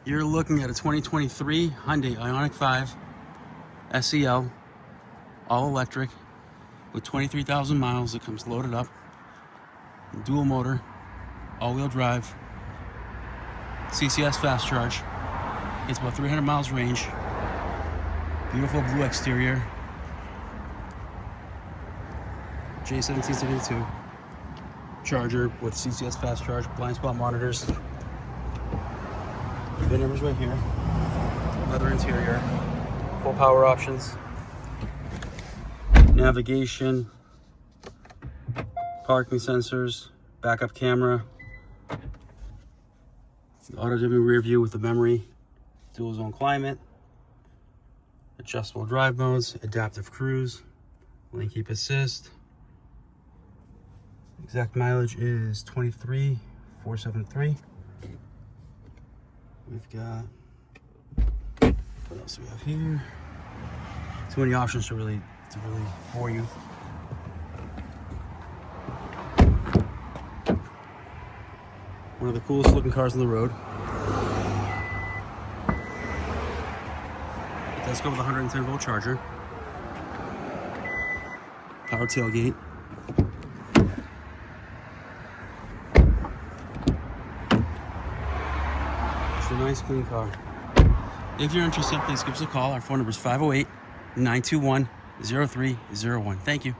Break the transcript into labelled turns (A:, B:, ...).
A: You're looking at a 2023 Hyundai Ioniq5 SEL, all electric, with 23,000 miles. It comes loaded up, dual motor, all-wheel drive, CCS fast charge. It's about 300 miles range. Beautiful blue exterior. J1772 charger with CCS fast charge, blind spot monitors. VIN numbers right here. Leather interior. Full power options. Navigation. Parking sensors. Backup camera. Auto dimming rear view with the memory. Dual zone climate. Adjustable drive modes. Adaptive cruise. Lane keep assist. Exact mileage is 23,473. We've got, what else do we have here? Too many options to really bore you. One of the coolest looking cars on the road. It does go with a 110 volt charger. Power tailgate. It's a nice clean car. If you're interested, please give us a call. Our phone number is 508-921-0301. Thank you.